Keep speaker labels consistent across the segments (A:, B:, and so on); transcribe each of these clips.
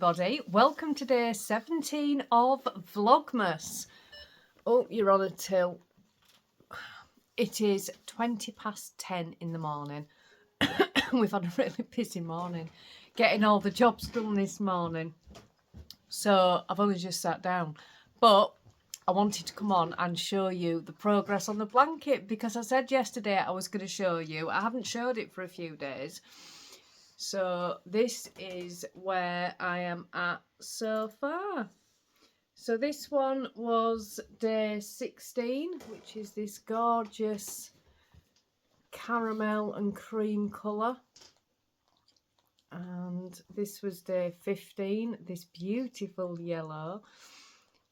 A: everybody. Welcome to day 17 of Vlogmas. Oh, you're on a till. It is 20 past 10 in the morning. We've had a really busy morning getting all the jobs done this morning. So I've only just sat down. But I wanted to come on and show you the progress on the blanket because I said yesterday I was going to show you. I haven't showed it for a few days. So this is where I am at so far. So this one was day 16, which is this gorgeous caramel and cream colour. And this was day 15, this beautiful yellow.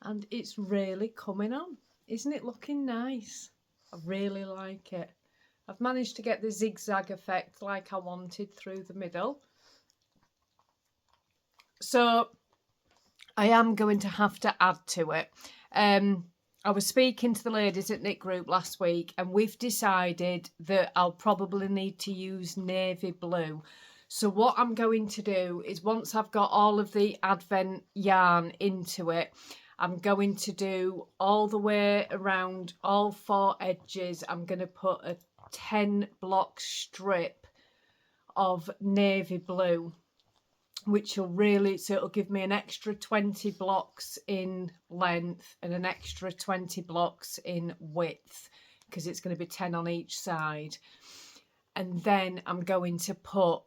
A: And it's really coming on. Isn't it looking nice? I really like it. I've managed to get the zigzag effect like I wanted through the middle. So I am going to have to add to it. I was speaking to the ladies at Knit Group last week and we've decided that I'll probably need to use navy blue. So what I'm going to do is once I've got all of the Advent yarn into it, I'm going to do all the way around all four edges. I'm going to put a 10 block strip of navy blue, which will really, so it'll give me an extra 20 blocks in length and an extra 20 blocks in width because it's going to be 10 on each side. And then I'm going to put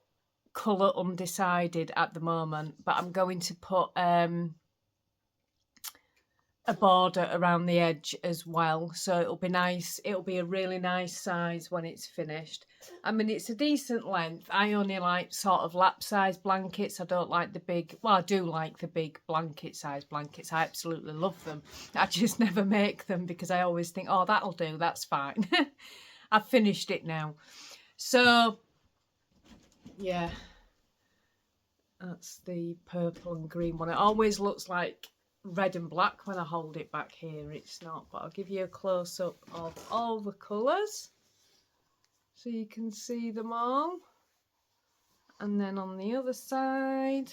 A: colour undecided at the moment, but I'm going to put a border around the edge as well, so it'll be nice. It'll be a really nice size when it's finished. I mean, it's a decent length. I only like sort of lap size blankets. I don't like the big, well, I do like the big blanket size blankets. I absolutely love them. I just never make them because I always think, oh, that'll do, that's fine. I've finished it now. So yeah, that's the purple and green one. It always looks like red and black when I hold it back here. It's not, but I'll give you a close-up of all the colours so you can see them all. And then on the other side,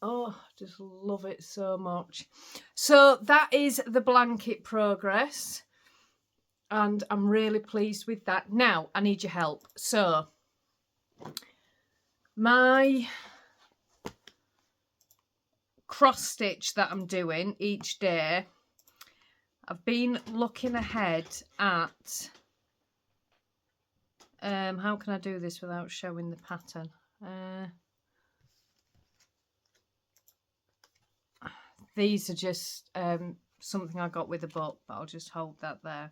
A: oh, just love it so much. So that is the blanket progress and I'm really pleased with that. Now I need your help. So my cross stitch that I'm doing each day, I've been looking ahead at how can I do this without showing the pattern? These are just something I got with a book, but I'll just hold that there.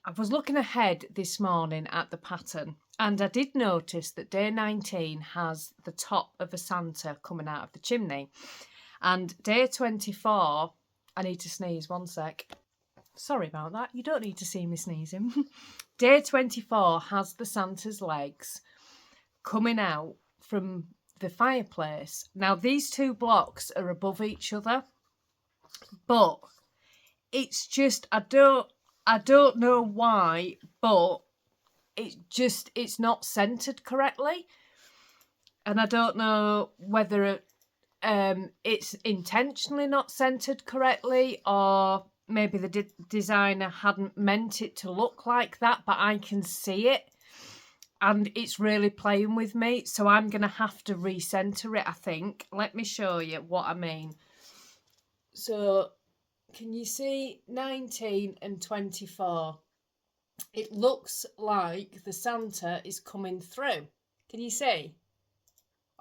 A: I was looking ahead this morning at the pattern and I did notice that day 19 has the top of a Santa coming out of the chimney, and day 24, I need to sneeze, one sec. Sorry about that, you don't need to see me sneezing. Day 24 has the Santa's legs coming out from the fireplace. Now these two blocks are above each other, but it's just, I don't know why, but it's not centered correctly, and I don't know whether it's intentionally not centered correctly or maybe the designer hadn't meant it to look like that, but I can see it and it's really playing with me, so I'm gonna have to recenter it, I think. Let me show you what I mean. So can you see 19 and 24? It looks like the Santa is coming through. Can you see?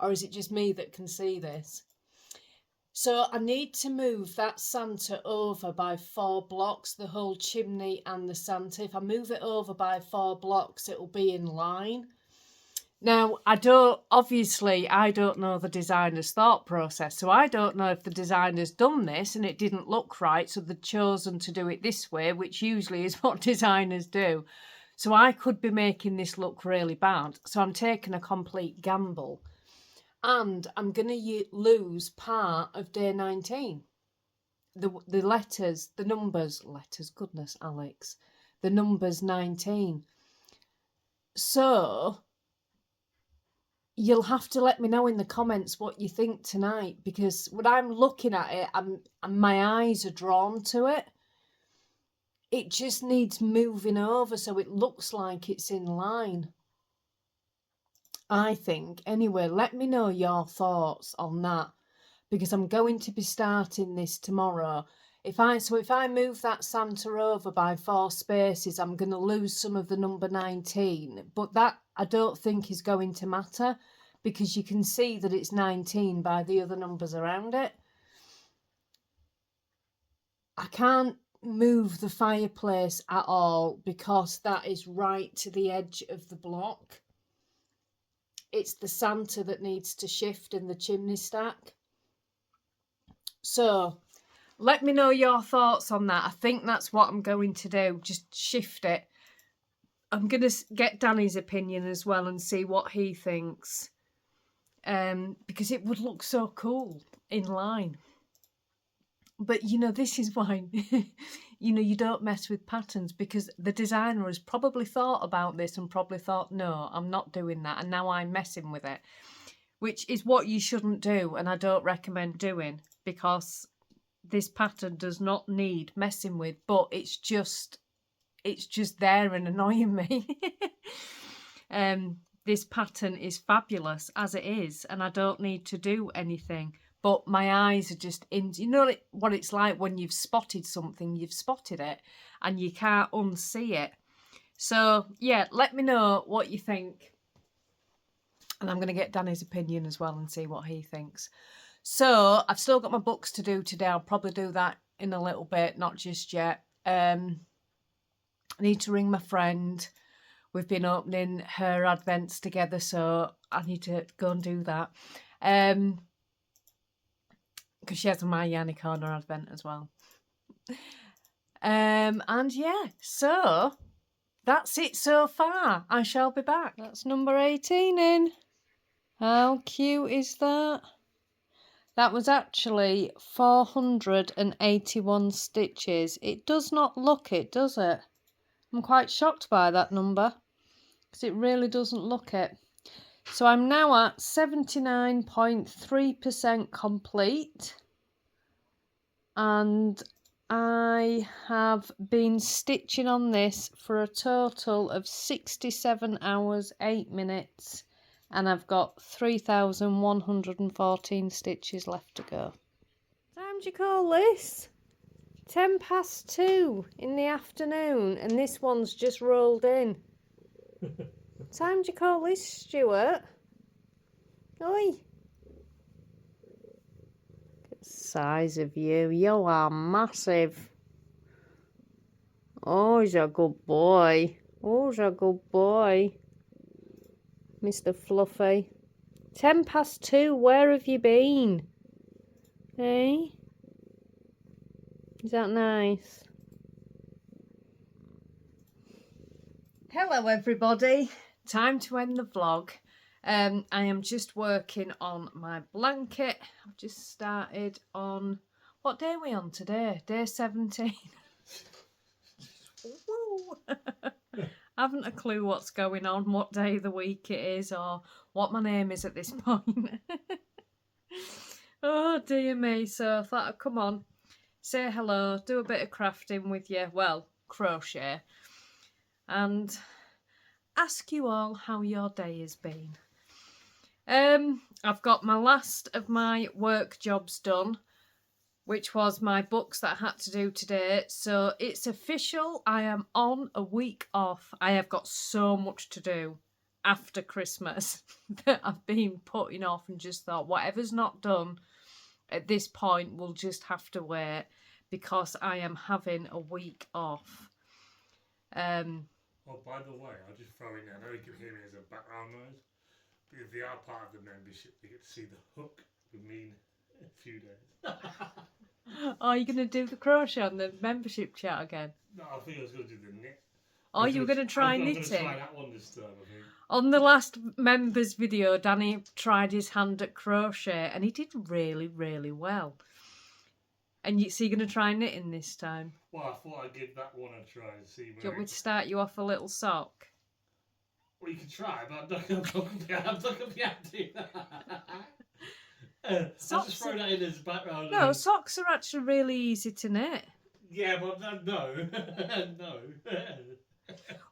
A: Or is it just me that can see this? So I need to move that Santa over by 4 blocks, the whole chimney and the Santa. If I move it over by 4 blocks, it will be in line. Now, obviously, I don't know the designer's thought process, so I don't know if the designer's done this and it didn't look right, so they've chosen to do it this way, which usually is what designers do. So I could be making this look really bad, so I'm taking a complete gamble. And I'm going to lose part of day 19. The letters, the numbers, goodness, Alex, the numbers 19. So you'll have to let me know in the comments what you think tonight, because when I'm looking at it, my eyes are drawn to it. It just needs moving over so it looks like it's in line, I think. Anyway, let me know your thoughts on that, because I'm going to be starting this tomorrow. If I move that Santa over by 4 spaces, I'm going to lose some of the number 19, but that I don't think is going to matter, because you can see that it's 19 by the other numbers around it. I can't move the fireplace at all because that is right to the edge of the block. It's the Santa that needs to shift and the chimney stack. So let me know your thoughts on that. I think that's what I'm going to do. Just shift it. I'm going to get Danny's opinion as well and see what he thinks. Because it would look so cool in line. But, you know, this is why, you know, you don't mess with patterns, because the designer has probably thought about this and probably thought, no, I'm not doing that. And now I'm messing with it, which is what you shouldn't do. And I don't recommend doing, because this pattern does not need messing with, but it's just there and annoying me. This pattern is fabulous as it is, and I don't need to do anything. But my eyes are just in, you know what it's like when you've spotted something, you've spotted it, and you can't unsee it. So, yeah, let me know what you think. And I'm going to get Danny's opinion as well and see what he thinks. So, I've still got my books to do today. I'll probably do that in a little bit, not just yet. I need to ring my friend. We've been opening her advents together, so I need to go and do that. Because she has my Yarny Corner advent as well. And yeah, so that's it so far. I shall be back. That's number 18 in. How cute is that? That was actually 481 stitches. It does not look it, does it? I'm quite shocked by that number, because it really doesn't look it. So I'm now at 79.3% complete. And I have been stitching on this for a total of 67 hours, 8 minutes. And I've got 3,114 stitches left to go. What time do you call this? 2:10 in the afternoon, and this one's just rolled in. What time do you call this, Stuart? Oi! Size of you. You are massive. Oh, he's a good boy. Oh, he's a good boy. Mr. Fluffy. 2:10. Where have you been? Hey? Is that nice? Hello, everybody. Time to end the vlog. I am just working on my blanket. I've just started on, what day are we on today? Day 17. Woo. I haven't a clue what's going on, what day of the week it is, or what my name is at this point. Oh dear me. So I thought I'd come on, say hello, do a bit of crafting with you, well, crochet, and ask you all how your day has been. I've got my last of my work jobs done, which was my books that I had to do today. So it's official. I am on a week off. I have got so much to do after Christmas that I've been putting off and just thought whatever's not done at this point will just have to wait, because I am having a week off.
B: Oh, by the way, I'll just throw in there, I know you can hear me as a background noise, but if they are part of the membership, they get to see the hook with me in a few days.
A: Are you going to do the crochet on the membership chat again?
B: No, I think I was going to do the knit.
A: Oh, you were going to try knitting?
B: I'm going to try that one this time, I think.
A: On the last members video, Danny tried his hand at crochet and he did really, really well. And so you're going to try knitting this time?
B: Well, I thought I'd give that one a try and see where.
A: Do you want me to start you off a little sock?
B: Well, you can try, but I'm not going to be able to do that. I'll just throw that in as background.
A: No, socks are actually really easy to knit.
B: Yeah, but no. No.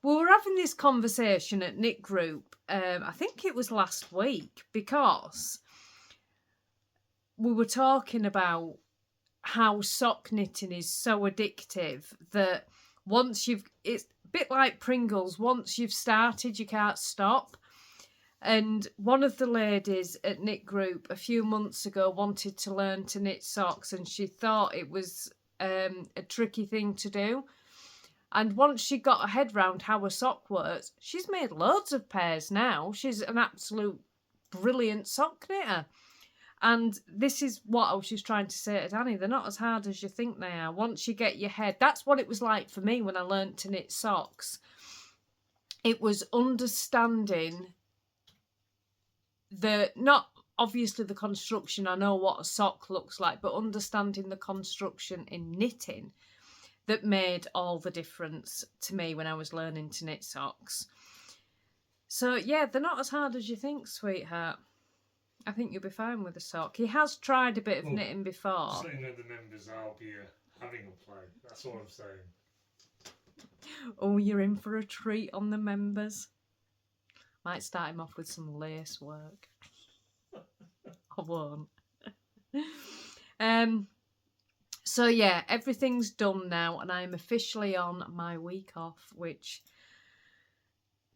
A: We were having this conversation at knit group, I think it was last week, because we were talking about how sock knitting is so addictive that once it's a bit like Pringles, once you've started, you can't stop. And one of the ladies at knit group a few months ago wanted to learn to knit socks, and she thought it was a tricky thing to do. And once she got her head round how a sock works, she's made loads of pairs now. She's an absolute brilliant sock knitter. And this is what I was just trying to say to Danny. They're not as hard as you think they are. Once you get your head... That's what it was like for me when I learnt to knit socks. It was understanding not obviously the construction. I know what a sock looks like, but understanding the construction in knitting that made all the difference to me when I was learning to knit socks. So, yeah, they're not as hard as you think, sweetheart. I think you'll be fine with a sock. He has tried a bit of knitting before.
B: Just letting know the members I'll be having a play. That's all I'm saying.
A: Oh, you're in for a treat on the members. Might start him off with some lace work. I won't. So yeah, everything's done now, and I'm officially on my week off, which,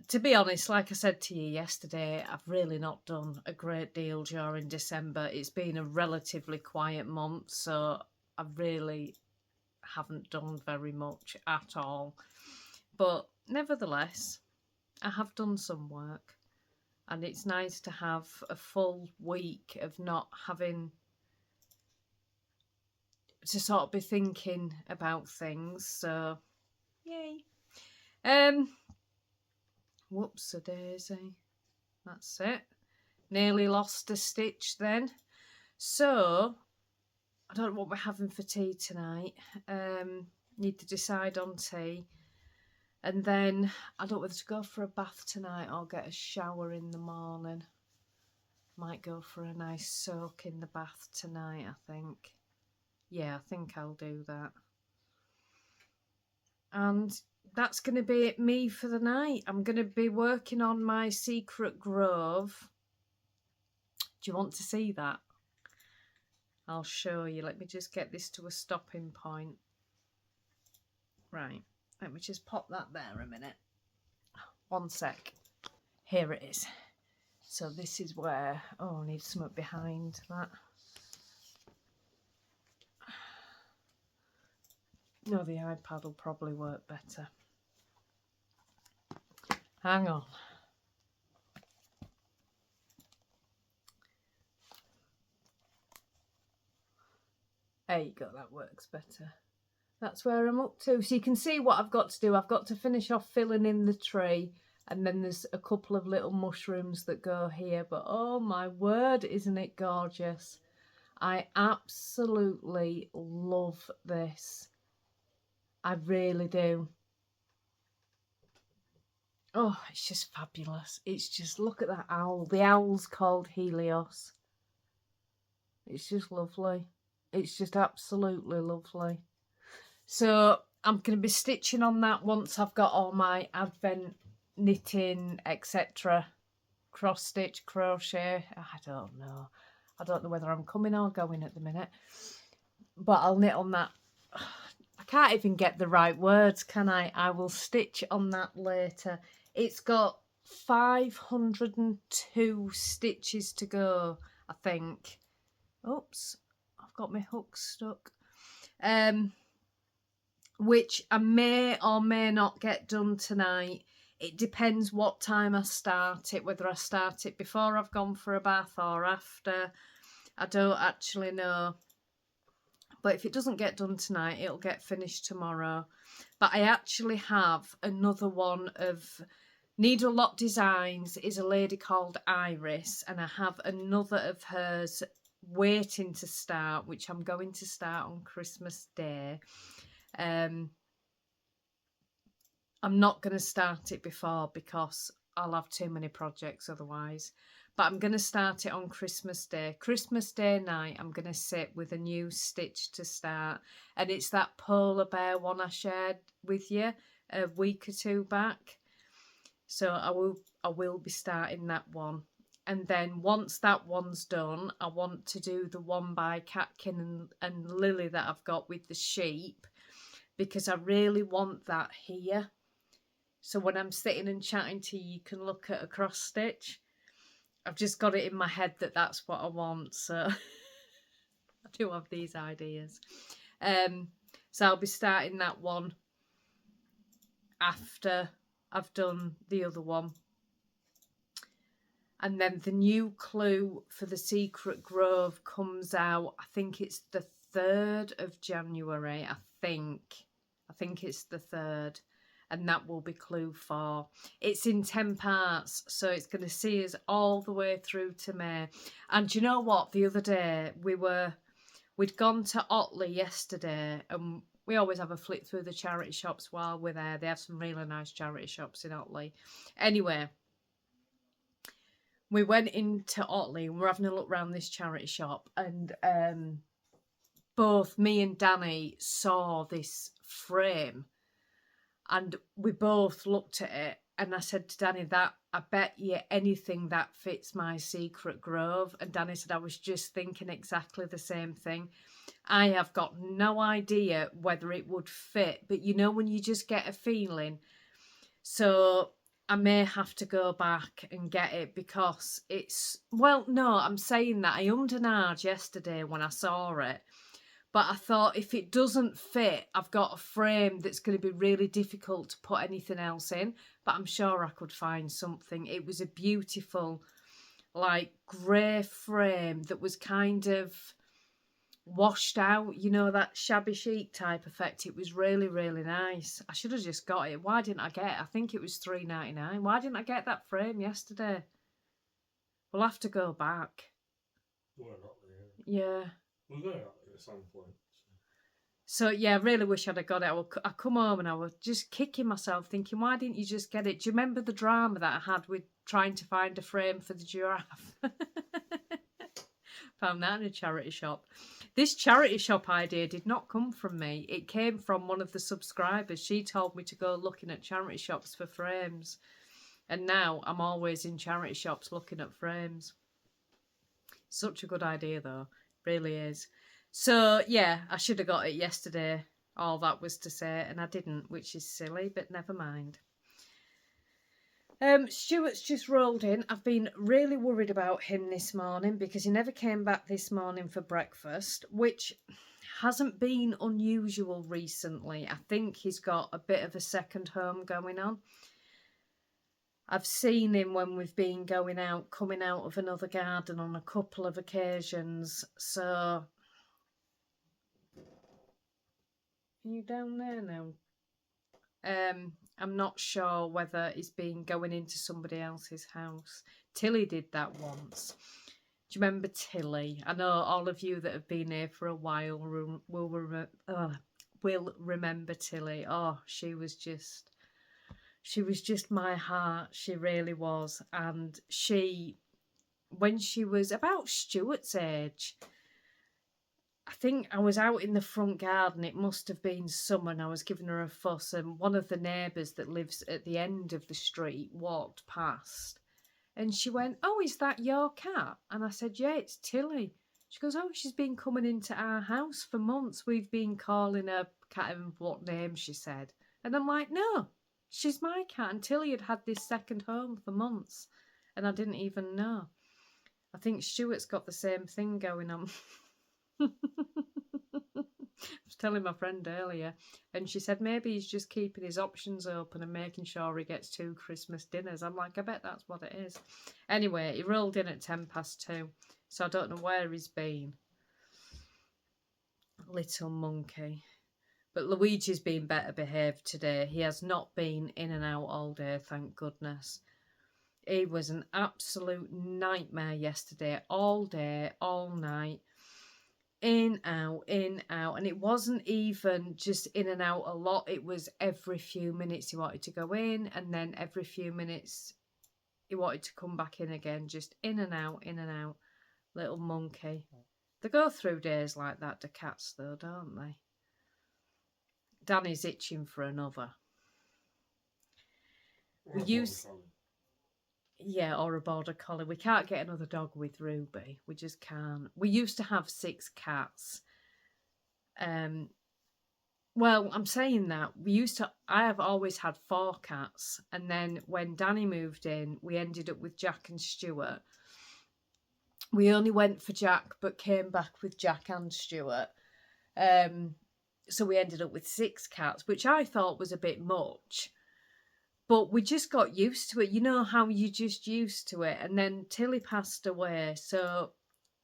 A: to be honest, like I said to you yesterday, I've really not done a great deal during December. It's been a relatively quiet month, so I really haven't done very much at all. But nevertheless, I have done some work, and it's nice to have a full week of not having to sort of be thinking about things. So yay. Whoops-a-daisy. That's it. Nearly lost a stitch then. So I don't know what we're having for tea tonight. Need to decide on tea. And then I don't know whether to go for a bath tonight or get a shower in the morning. Might go for a nice soak in the bath tonight, I think. Yeah, I think I'll do that. And that's going to be it me for the night. I'm going to be working on my secret grove. Do you want to see that? I'll show you. Let me just get this to a stopping point. Right. Let me just pop that there a minute. One sec. Here it is. So this is where... Oh, I need something behind that. No, the iPad will probably work better. Hang on. There you go, that works better. That's where I'm up to. So you can see what I've got to do. I've got to finish off filling in the tree, and then there's a couple of little mushrooms that go here. But oh my word, isn't it gorgeous? I absolutely love this. I really do. Oh, it's just fabulous. It's just, look at that owl. The owl's called Helios. It's just lovely. It's just absolutely lovely. So I'm going to be stitching on that once I've got all my advent knitting, etc. Cross stitch, crochet. I don't know. I don't know whether I'm coming or going at the minute. But I'll knit on that. I can't even get the right words, can I? I will stitch on that later. It's got 502 stitches to go, I think. Oops, I've got my hook stuck. Which I may or may not get done tonight. It depends what time I start it, whether I start it before I've gone for a bath or after. I don't actually know. But if it doesn't get done tonight, it'll get finished tomorrow. But I actually have another one of Needlework Designs, is a lady called Iris, and I have another of hers waiting to start, which I'm going to start on Christmas Day. I'm not going to start it before because I'll have too many projects otherwise. But I'm going to start it on Christmas Day. Christmas Day night, I'm going to sit with a new stitch to start. And it's that polar bear one I shared with you a week or two back. So I will be starting that one. And then once that one's done, I want to do the one by Catkin and Lily that I've got with the sheep, because I really want that here. So when I'm sitting and chatting to you, you can look at a cross stitch. I've just got it in my head that that's what I want. So I do have these ideas. So I'll be starting that one after I've done the other one. And then the new clue for the Secret Grove comes out, I think it's the 3rd of January, I think it's the 3rd. And that will be clue 4. It's in 10 parts, so it's going to see us all the way through to May. And you know what? The other day, we'd gone to Otley yesterday, and we always have a flick through the charity shops while we're there. They have some really nice charity shops in Otley. Anyway, we went into Otley and we're having a look around this charity shop, and both me and Danny saw this frame. And we both looked at it, and I said to Danny, that I bet you anything that fits my Secret Grove. And Danny said, I was just thinking exactly the same thing. I have got no idea whether it would fit, but you know when you just get a feeling. So I may have to go back and get it, because it's, well, no, I'm saying that. I ummed and ahed yesterday when I saw it. But I thought, if it doesn't fit, I've got a frame that's going to be really difficult to put anything else in. But I'm sure I could find something. It was a beautiful, like, grey frame that was kind of washed out. You know, that shabby chic type effect. It was really, really nice. I should have just got it. Why didn't I get it? I think it was $3.99. Why didn't I get that frame yesterday? We'll have to go back.
B: We're not there.
A: Yeah.
B: We're going out there at some point.
A: So, yeah, I really wish I'd have got it. I come home and I was just kicking myself thinking, why didn't you just get it? Do you remember the drama that I had with trying to find a frame for the giraffe? Found that in a charity shop. This charity shop idea did not come from me. It came from one of the subscribers. She told me to go looking at charity shops for frames. And now I'm always in charity shops looking at frames. Such a good idea, though. Really is. So, yeah, I should have got it yesterday. All that was to say, and I didn't, which is silly, but never mind. Stuart's just rolled in. I've been really worried about him this morning because he never came back this morning for breakfast, which hasn't been unusual recently. I think he's got a bit of a second home going on. I've seen him when we've been going out, coming out of another garden on a couple of occasions. So, are you down there now? I'm not sure whether he's been going into somebody else's house. Tilly did that once. Do you remember Tilly? I know all of you that have been here for a while will remember Tilly. Oh, she was just my heart. She really was. And when she was about Stuart's age, I think I was out in the front garden. It must have been summer, and I was giving her a fuss, and one of the neighbours that lives at the end of the street walked past, and she went, "Oh, is that your cat?" And I said, "Yeah, it's Tilly." She goes, "Oh, she's been coming into our house for months. We've been calling her," can't remember what name she said. And I'm like, "No, she's my cat." And Tilly had this second home for months, and I didn't even know. I think Stuart's got the same thing going on. I was telling my friend earlier, and she said maybe he's just keeping his options open and making sure he gets 2 Christmas dinners. I'm like, I bet that's what it is. Anyway, he rolled in at 2:10, so I don't know where he's been. Little monkey. But Luigi's been better behaved today. He has not been in and out all day, thank goodness. He was an absolute nightmare yesterday, all day, all night. In, out, and it wasn't even just in and out a lot. It was every few minutes he wanted to go in, and then every few minutes he wanted to come back in again, just in and out, little monkey. They go through days like that, the cats though, don't they? Danny's itching for another.
B: Or
A: or a border collie. We can't get another dog with Ruby. We just can't. We used to have 6 cats. Well, I'm saying that I have always had 4 cats, and then when Danny moved in, we ended up with Jack and Stuart. We only went for Jack, but came back with Jack and Stuart. So we ended up with 6 cats, which I thought was a bit much. But we just got used to it. You know how you just used to it. And then Tilly passed away, so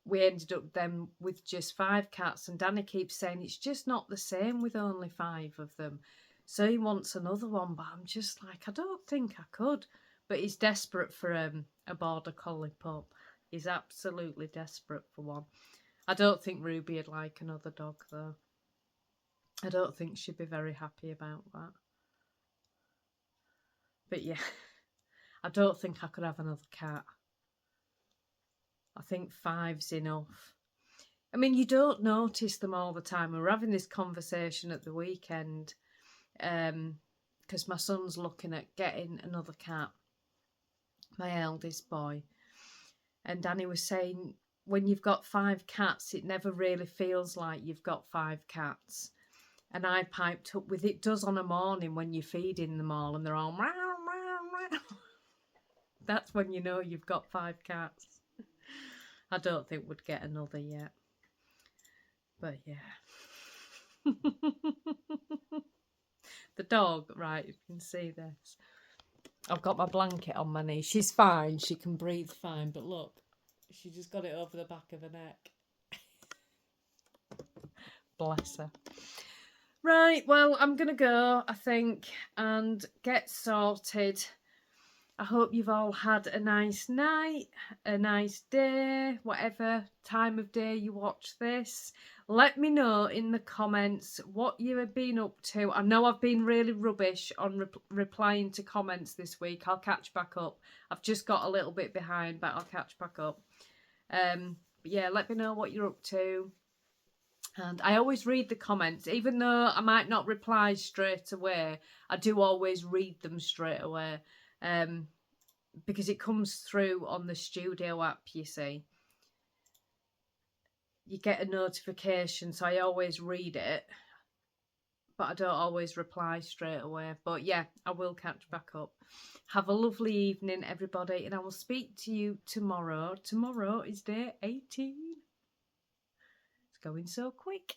A: we ended up then with just 5 cats. And Danny keeps saying it's just not the same with only 5 of them. So he wants another one, but I'm just like, I don't think I could. But he's desperate for a border collie pup. He's absolutely desperate for one. I don't think Ruby would like another dog, though. I don't think she'd be very happy about that. But yeah, I don't think I could have another cat. I think 5's enough. I mean, you don't notice them all the time. We were having this conversation at the weekend because my son's looking at getting another cat, my eldest boy. And Danny was saying, when you've got 5 cats, it never really feels like you've got 5 cats. And I piped up with, it does on a morning when you're feeding them all and they're all meow, meow, meow. That's when you know you've got 5 cats. I don't think we'd get another yet. But yeah. The dog, right, you can see this. I've got my blanket on my knee. She's fine. She can breathe fine. But look, she just got it over the back of her neck. Bless her. Right, well, I'm going to go, I think, and get sorted. I hope you've all had a nice night, a nice day, whatever time of day you watch this. Let me know in the comments what you have been up to. I know I've been really rubbish on replying to comments this week. I'll catch back up. I've just got a little bit behind, but I'll catch back up. But yeah, let me know what you're up to. And I always read the comments, even though I might not reply straight away. I do always read them straight away. Because it comes through on the studio app, you see. You get a notification, so I always read it. But I don't always reply straight away. But yeah, I will catch back up. Have a lovely evening, everybody, and I will speak to you tomorrow. Tomorrow is day 18. It's going so quick.